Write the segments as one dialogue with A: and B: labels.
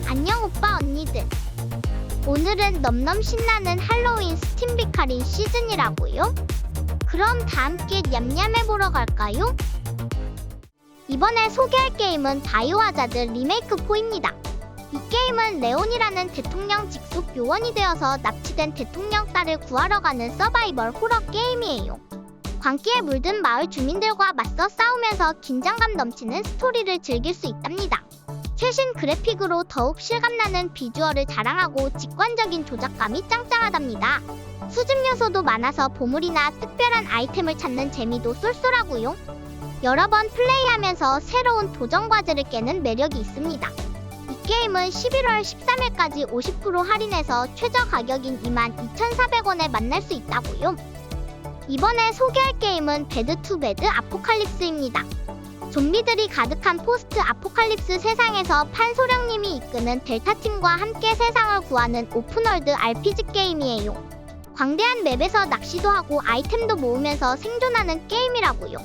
A: 안녕 오빠 언니들. 오늘은 넘넘 신나는 할로윈 스팀빅 할인 시즌이라고요? 그럼 다 함께 냠냠해보러 갈까요? 이번에 소개할 게임은 바이오하자드 리메이크4입니다. 이 게임은 레온이라는 대통령 직속 요원이 되어서 납치된 대통령 딸을 구하러 가는 서바이벌 호러 게임이에요. 광기에 물든 마을 주민들과 맞서 싸우면서 긴장감 넘치는 스토리를 즐길 수 있답니다. 최신 그래픽으로 더욱 실감나는 비주얼을 자랑하고 직관적인 조작감이 짱짱하답니다. 수집 요소도 많아서 보물이나 특별한 아이템을 찾는 재미도 쏠쏠하고요. 여러 번 플레이하면서 새로운 도전 과제를 깨는 매력이 있습니다. 이 게임은 11월 13일까지 50% 할인해서 최저 가격인 22,400원에 만날 수 있다고요. 이번에 소개할 게임은 배드 투 배드 아포칼립스입니다. 좀비들이 가득한 포스트 아포칼립스 세상에서 판소령님이 이끄는 델타팀과 함께 세상을 구하는 오픈월드 RPG 게임이에요. 광대한 맵에서 낚시도 하고 아이템도 모으면서 생존하는 게임이라고요.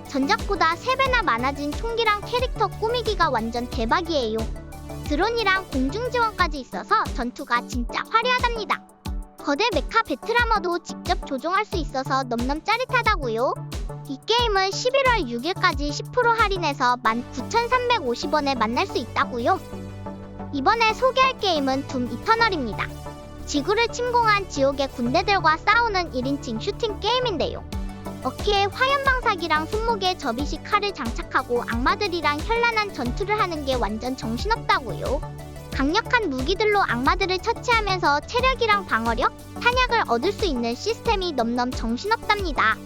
A: 전작보다 3배나 많아진 총기랑 캐릭터 꾸미기가 완전 대박이에요. 드론이랑 공중 지원까지 있어서 전투가 진짜 화려하답니다. 거대 메카 배틀하머도 직접 조종할 수 있어서 넘넘 짜릿하다고요. 이 게임은 11월 6일까지 10% 할인해서 19,350원에 만날 수 있다고요. 이번에 소개할 게임은 둠 이터널입니다. 지구를 침공한 지옥의 군대들과 싸우는 1인칭 슈팅 게임인데요. 어깨에 화염방사기랑 손목에 접이식 칼을 장착하고 악마들이랑 현란한 전투를 하는 게 완전 정신없다고요. 강력한 무기들로 악마들을 처치하면서 체력이랑 방어력, 탄약을 얻을 수 있는 시스템이 넘넘 정신없답니다.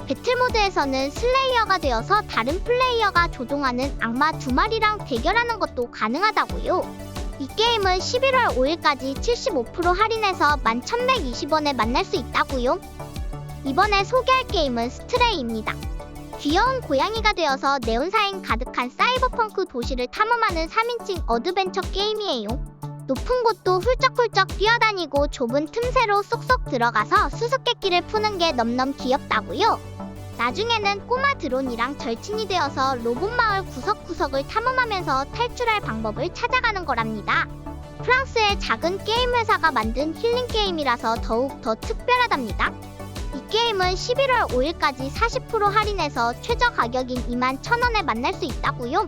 A: 배틀모드에서는 슬레이어가 되어서 다른 플레이어가 조종하는 악마 2마리랑 대결하는 것도 가능하다고요. 이 게임은 11월 5일까지 75% 할인해서 11,120원에 만날 수 있다고요. 이번에 소개할 게임은 스트레이입니다. 귀여운 고양이가 되어서 네온사인 가득한 사이버펑크 도시를 탐험하는 3인칭 어드벤처 게임이에요. 높은 곳도 훌쩍훌쩍 뛰어다니고 좁은 틈새로 쏙쏙 들어가서 수수께끼를 푸는 게 넘넘 귀엽다고요. 나중에는 꼬마 드론이랑 절친이 되어서 로봇 마을 구석구석을 탐험하면서 탈출할 방법을 찾아가는 거랍니다. 프랑스의 작은 게임 회사가 만든 힐링 게임이라서 더욱 더 특별하답니다. 이 게임은 11월 5일까지 40% 할인해서 최저 가격인 21,000원에 만날 수 있다고요.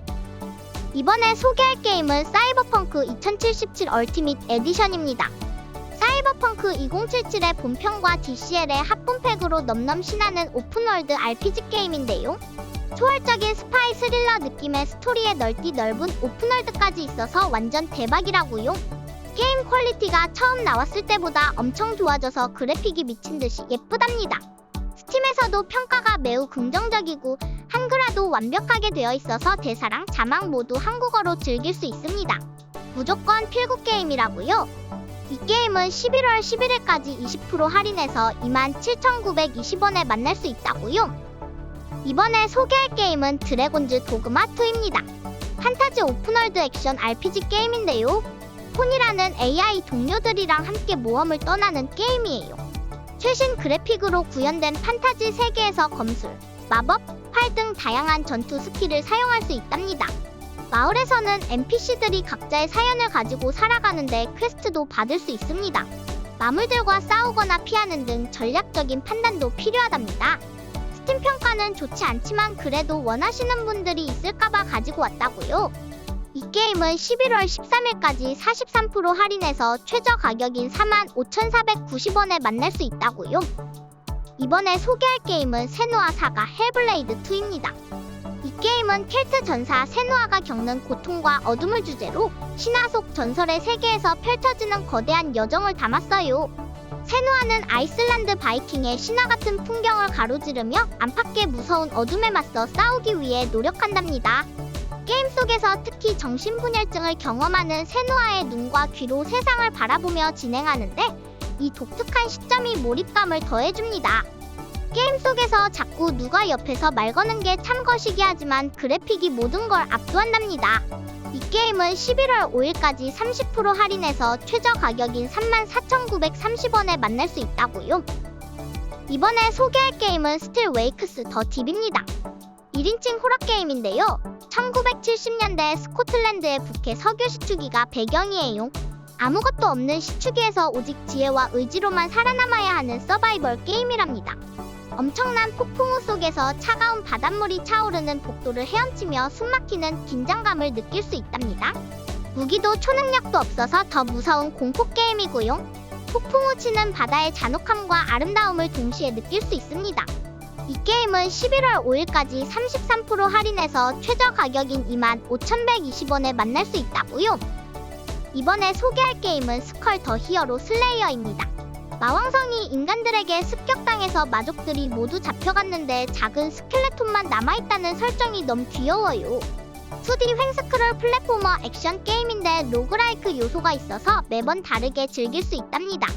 A: 이번에 소개할 게임은 사이버펑크 2077 얼티밋 에디션입니다. 사이버펑크 2077의 본편과 DCL의 합본팩으로 넘넘 신나는 오픈월드 RPG 게임인데요. 초월적인 스파이 스릴러 느낌의 스토리에 넓디 넓은 오픈월드까지 있어서 완전 대박이라고요. 게임 퀄리티가 처음 나왔을 때보다 엄청 좋아져서 그래픽이 미친듯이 예쁘답니다. 스팀에서도 평가가 매우 긍정적이고 한글화도 완벽하게 되어 있어서 대사랑 자막 모두 한국어로 즐길 수 있습니다. 무조건 필구 게임이라고요. 이 게임은 11월 11일까지 20% 할인해서 27,920원에 만날 수 있다고요. 이번에 소개할 게임은 드래곤즈 도그마2입니다. 판타지 오픈월드 액션 RPG 게임인데요. 폰이라는 AI 동료들이랑 함께 모험을 떠나는 게임이에요. 최신 그래픽으로 구현된 판타지 세계에서 검술, 마법, 활 등 다양한 전투 스킬을 사용할 수 있답니다. 마을에서는 NPC들이 각자의 사연을 가지고 살아가는데 퀘스트도 받을 수 있습니다. 마물들과 싸우거나 피하는 등 전략적인 판단도 필요하답니다. 스팀 평가는 좋지 않지만 그래도 원하시는 분들이 있을까봐 가지고 왔다고요. 이 게임은 11월 13일까지 43% 할인해서 최저 가격인 45,490원에 만날 수 있다고요. 이번에 소개할 게임은 세누아 사가 헬블레이드2입니다. 이 게임은 켈트 전사 세누아가 겪는 고통과 어둠을 주제로 신화 속 전설의 세계에서 펼쳐지는 거대한 여정을 담았어요. 세누아는 아이슬란드 바이킹의 신화 같은 풍경을 가로지르며 안팎의 무서운 어둠에 맞서 싸우기 위해 노력한답니다. 게임 속에서 특히 정신분열증을 경험하는 세누아의 눈과 귀로 세상을 바라보며 진행하는데 이 독특한 시점이 몰입감을 더해줍니다. 게임 속에서 자꾸 누가 옆에서 말 거는 게 참 거시기하지만 그래픽이 모든 걸 압도한답니다. 이 게임은 11월 5일까지 30% 할인해서 최저 가격인 34,930원에 만날 수 있다고요. 이번에 소개할 게임은 스틸 웨이크스 더 딥입니다. 1인칭 호러 게임인데요. 1970년대 스코틀랜드의 북해 석유 시추기가 배경이에요. 아무것도 없는 시추기에서 오직 지혜와 의지로만 살아남아야 하는 서바이벌 게임이랍니다. 엄청난 폭풍우 속에서 차가운 바닷물이 차오르는 복도를 헤엄치며 숨막히는 긴장감을 느낄 수 있답니다. 무기도 초능력도 없어서 더 무서운 공포 게임이고요. 폭풍우 치는 바다의 잔혹함과 아름다움을 동시에 느낄 수 있습니다. 이 게임은 11월 5일까지 33% 할인해서 최저 가격인 25,120원에 만날 수 있다고요. 이번에 소개할 게임은 스컬 더 히어로 슬레이어입니다. 마왕성이 인간들에게 습격당해서 마족들이 모두 잡혀갔는데 작은 스켈레톤만 남아있다는 설정이 너무 귀여워요. 2D 횡스크롤 플랫포머 액션 게임인데 로그라이크 요소가 있어서 매번 다르게 즐길 수 있답니다.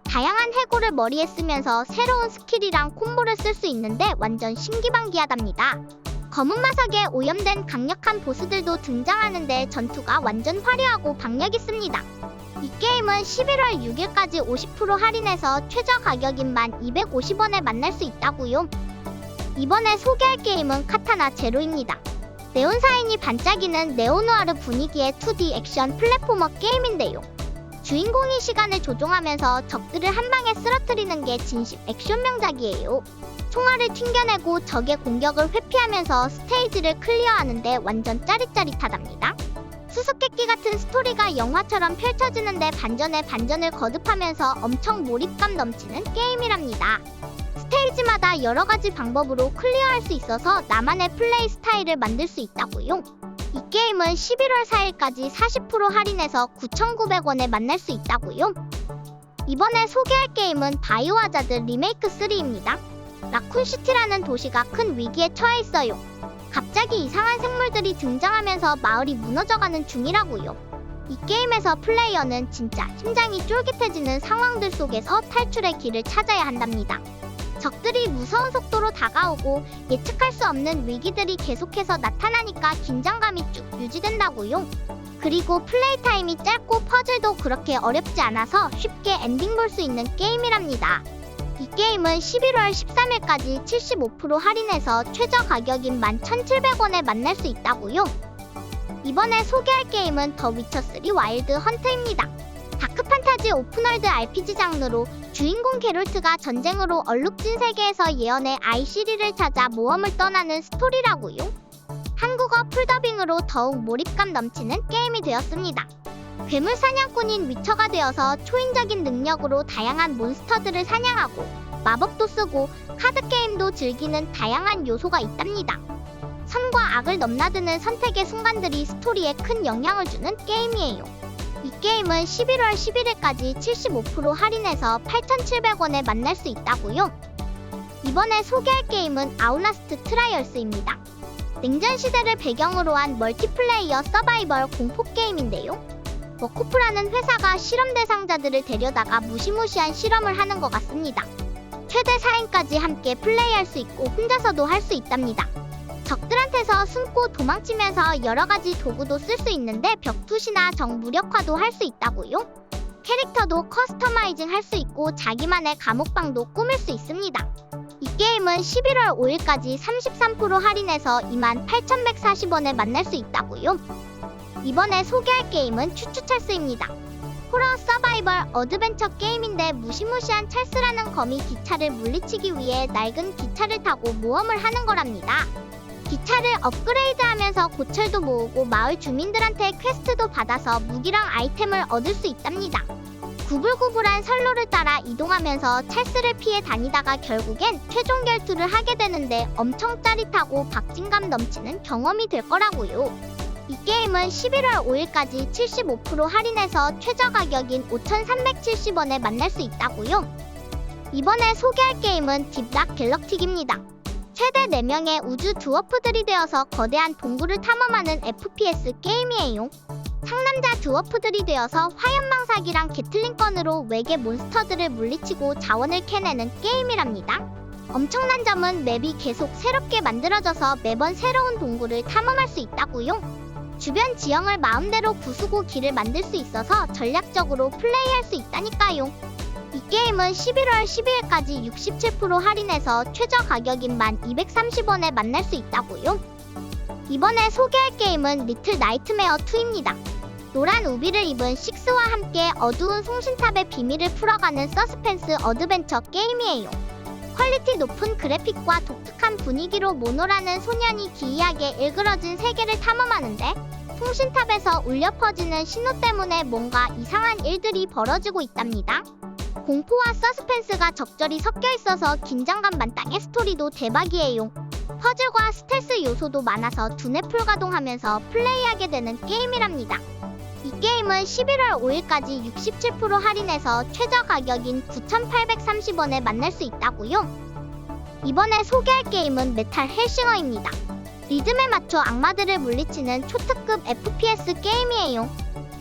A: 다양한 해골을 머리에 쓰면서 새로운 스킬이랑 콤보를 쓸 수 있는데 완전 신기방기하답니다. 검은 마석에 오염된 강력한 보스들도 등장하는데 전투가 완전 화려하고 박력 있습니다. 이 게임은 11월 6일까지 50% 할인해서 최저 가격인 1250원에 만날 수 있다고요. 이번에 소개할 게임은 카타나 제로입니다. 네온사인이 반짝이는 네오누아르 분위기의 2D 액션 플랫포머 게임인데요. 주인공이 시간을 조종하면서 적들을 한 방에 쓰러뜨리는 게 진심 액션 명작이에요. 총알을 튕겨내고 적의 공격을 회피하면서 스테이지를 클리어하는데 완전 짜릿짜릿하답니다. 수수께끼 같은 스토리가 영화처럼 펼쳐지는데 반전에 반전을 거듭하면서 엄청 몰입감 넘치는 게임이랍니다. 스테이지마다 여러가지 방법으로 클리어할 수 있어서 나만의 플레이 스타일을 만들 수 있다고요. 이 게임은 11월 4일까지 40% 할인해서 9,900원에 만날 수 있다고요. 이번에 소개할 게임은 바이오하자드 리메이크 3입니다. 라쿤시티라는 도시가 큰 위기에 처해 있어요. 갑자기 이상한 생물들이 등장하면서 마을이 무너져가는 중이라고요. 이 게임에서 플레이어는 진짜 심장이 쫄깃해지는 상황들 속에서 탈출의 길을 찾아야 한답니다. 적들이 무서운 속도로 다가오고 예측할 수 없는 위기들이 계속해서 나타나니까 긴장감이 쭉 유지된다고요. 그리고 플레이 타임이 짧고 퍼즐도 그렇게 어렵지 않아서 쉽게 엔딩 볼 수 있는 게임이랍니다. 이 게임은 11월 13일까지 75% 할인해서 최저 가격인 11,700원에 만날 수 있다고요. 이번에 소개할 게임은 더 위쳐3 와일드 헌트입니다. 다크판타지 오픈월드 RPG 장르로 주인공 게롤트가 전쟁으로 얼룩진 세계에서 예언의 아이시리를 찾아 모험을 떠나는 스토리라고요. 한국어 풀더빙으로 더욱 몰입감 넘치는 게임이 되었습니다. 괴물 사냥꾼인 위쳐가 되어서 초인적인 능력으로 다양한 몬스터들을 사냥하고 마법도 쓰고 카드게임도 즐기는 다양한 요소가 있답니다. 선과 악을 넘나드는 선택의 순간들이 스토리에 큰 영향을 주는 게임이에요. 이 게임은 11월 11일까지 75% 할인해서 8,700원에 만날 수 있다고요. 이번에 소개할 게임은 아웃라스트 트라이얼스입니다. 냉전 시대를 배경으로 한 멀티플레이어 서바이벌 공포 게임인데요. 워코프라는 회사가 실험 대상자들을 데려다가 무시무시한 실험을 하는 것 같습니다. 최대 4인까지 함께 플레이할 수 있고 혼자서도 할 수 있답니다. 적들한테서 숨고 도망치면서 여러가지 도구도 쓸 수 있는데 벽투시나 적 무력화도 할 수 있다고요. 캐릭터도 커스터마이징 할 수 있고 자기만의 감옥방도 꾸밀 수 있습니다. 이 게임은 11월 5일까지 33% 할인해서 28,140원에 만날 수 있다고요. 이번에 소개할 게임은 추추찰스입니다. 호러 서바이벌 어드벤처 게임인데 무시무시한 찰스라는 거미 기차를 물리치기 위해 낡은 기차를 타고 모험을 하는 거랍니다. 기차를 업그레이드하면서 고철도 모으고 마을 주민들한테 퀘스트도 받아서 무기랑 아이템을 얻을 수 있답니다. 구불구불한 선로를 따라 이동하면서 찰스를 피해 다니다가 결국엔 최종 결투를 하게 되는데 엄청 짜릿하고 박진감 넘치는 경험이 될 거라고요. 이 게임은 11월 5일까지 75% 할인해서 최저 가격인 5,370원에 만날 수 있다고요. 이번에 소개할 게임은 딥락 갤럭틱입니다. 최대 4명의 우주 드워프들이 되어서 거대한 동굴을 탐험하는 FPS 게임이에요. 상남자 드워프들이 되어서 화염방사기랑 게틀링건으로 외계 몬스터들을 물리치고 자원을 캐내는 게임이랍니다. 엄청난 점은 맵이 계속 새롭게 만들어져서 매번 새로운 동굴을 탐험할 수 있다고요. 주변 지형을 마음대로 부수고 길을 만들 수 있어서 전략적으로 플레이할 수 있다니까요. 이 게임은 11월 12일까지 67% 할인해서 최저 가격인 1230원에 만날 수 있다고요. 이번에 소개할 게임은 리틀 나이트메어 2입니다. 노란 우비를 입은 식스와 함께 어두운 송신탑의 비밀을 풀어가는 서스펜스 어드벤처 게임이에요. 퀄리티 높은 그래픽과 독특한 분위기로 모노라는 소년이 기이하게 일그러진 세계를 탐험하는데 송신탑에서 울려 퍼지는 신호 때문에 뭔가 이상한 일들이 벌어지고 있답니다. 공포와 서스펜스가 적절히 섞여 있어서 긴장감 만땅의 스토리도 대박이에요. 퍼즐과 스텔스 요소도 많아서 두뇌 풀가동하면서 플레이하게 되는 게임이랍니다. 이 게임은 11월 5일까지 67% 할인해서 최저 가격인 9,830원에 만날 수 있다고요. 이번에 소개할 게임은 메탈 헬싱어입니다. 리듬에 맞춰 악마들을 물리치는 초특급 FPS 게임이에요.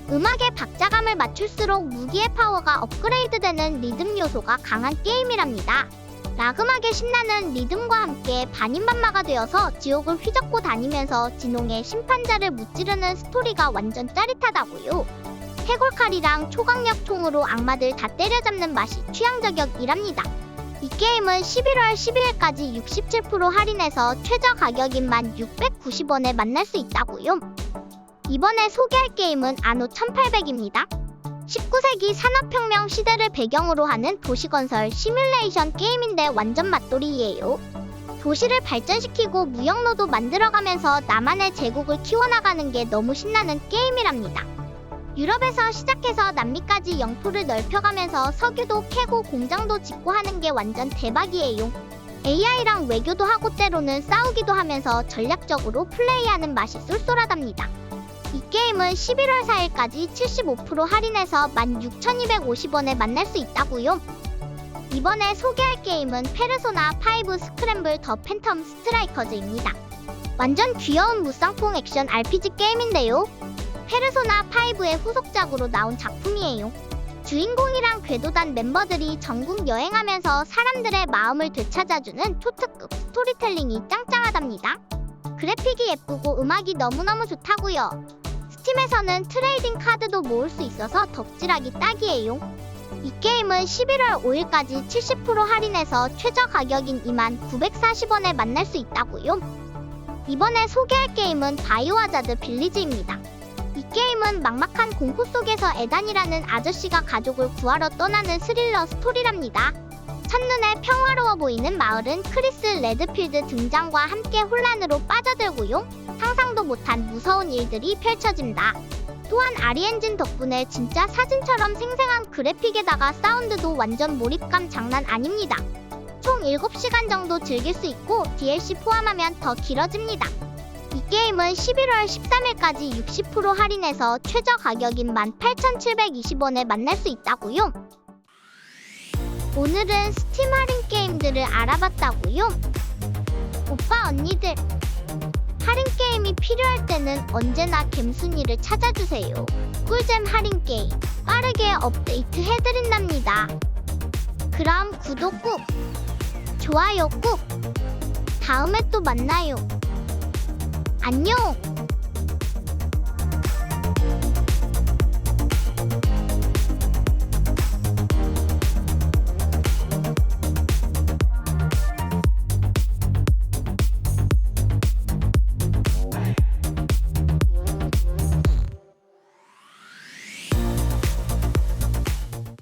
A: 음악의 박자감을 맞출수록 무기의 파워가 업그레이드되는 리듬 요소가 강한 게임이랍니다. 락음하게 신나는 리듬과 함께 반인반마가 되어서 지옥을 휘젓고 다니면서 진홍의 심판자를 무찌르는 스토리가 완전 짜릿하다고요. 해골칼이랑 초강력 총으로 악마들 다 때려잡는 맛이 취향저격이랍니다. 이 게임은 11월 12일까지 67% 할인해서 최저 가격인 1690원에 만날 수 있다고요. 이번에 소개할 게임은 아노 1800입니다. 19세기 산업혁명 시대를 배경으로 하는 도시건설 시뮬레이션 게임인데 완전 맛돌이에요. 도시를 발전시키고 무역로도 만들어가면서 나만의 제국을 키워나가는 게 너무 신나는 게임이랍니다. 유럽에서 시작해서 남미까지 영토를 넓혀가면서 석유도 캐고 공장도 짓고 하는 게 완전 대박이에요. AI랑 외교도 하고 때로는 싸우기도 하면서 전략적으로 플레이하는 맛이 쏠쏠하답니다. 이 게임은 11월 4일까지 75% 할인해서 16,250원에 만날 수 있다고요. 이번에 소개할 게임은 페르소나 5 스크램블 더 팬텀 스트라이커즈입니다. 완전 귀여운 무쌍풍 액션 RPG 게임인데요. 페르소나 5의 후속작으로 나온 작품이에요. 주인공이랑 궤도단 멤버들이 전국 여행하면서 사람들의 마음을 되찾아주는 초특급 스토리텔링이 짱짱하답니다. 그래픽이 예쁘고 음악이 너무너무 좋다고요. 스팀에서는 트레이딩 카드도 모을 수 있어서 덕질하기 딱이에요. 이 게임은 11월 5일까지 70% 할인해서 최저 가격인 29,940원에 만날 수 있다고요. 이번에 소개할 게임은 바이오하자드 빌리지입니다. 이 게임은 막막한 공포 속에서 에단이라는 아저씨가 가족을 구하러 떠나는 스릴러 스토리랍니다. 첫눈에 평화로워 보이는 마을은 크리스 레드필드 등장과 함께 혼란으로 빠져들고요. 상상도 못한 무서운 일들이 펼쳐집니다. 또한 아리엔진 덕분에 진짜 사진처럼 생생한 그래픽에다가 사운드도 완전 몰입감 장난 아닙니다. 총 7시간 정도 즐길 수 있고 DLC 포함하면 더 길어집니다. 이 게임은 11월 13일까지 60% 할인해서 최저 가격인 18,720원에 만날 수 있다고요. 오늘은 스팀 할인 게임들을 알아봤다고요. 오빠 언니들, 할인 게임이 필요할 때는 언제나 갬순이를 찾아주세요. 꿀잼 할인 게임 빠르게 업데이트 해드린답니다. 그럼 구독 꾹, 좋아요 꾹. 다음에 또 만나요. 안녕.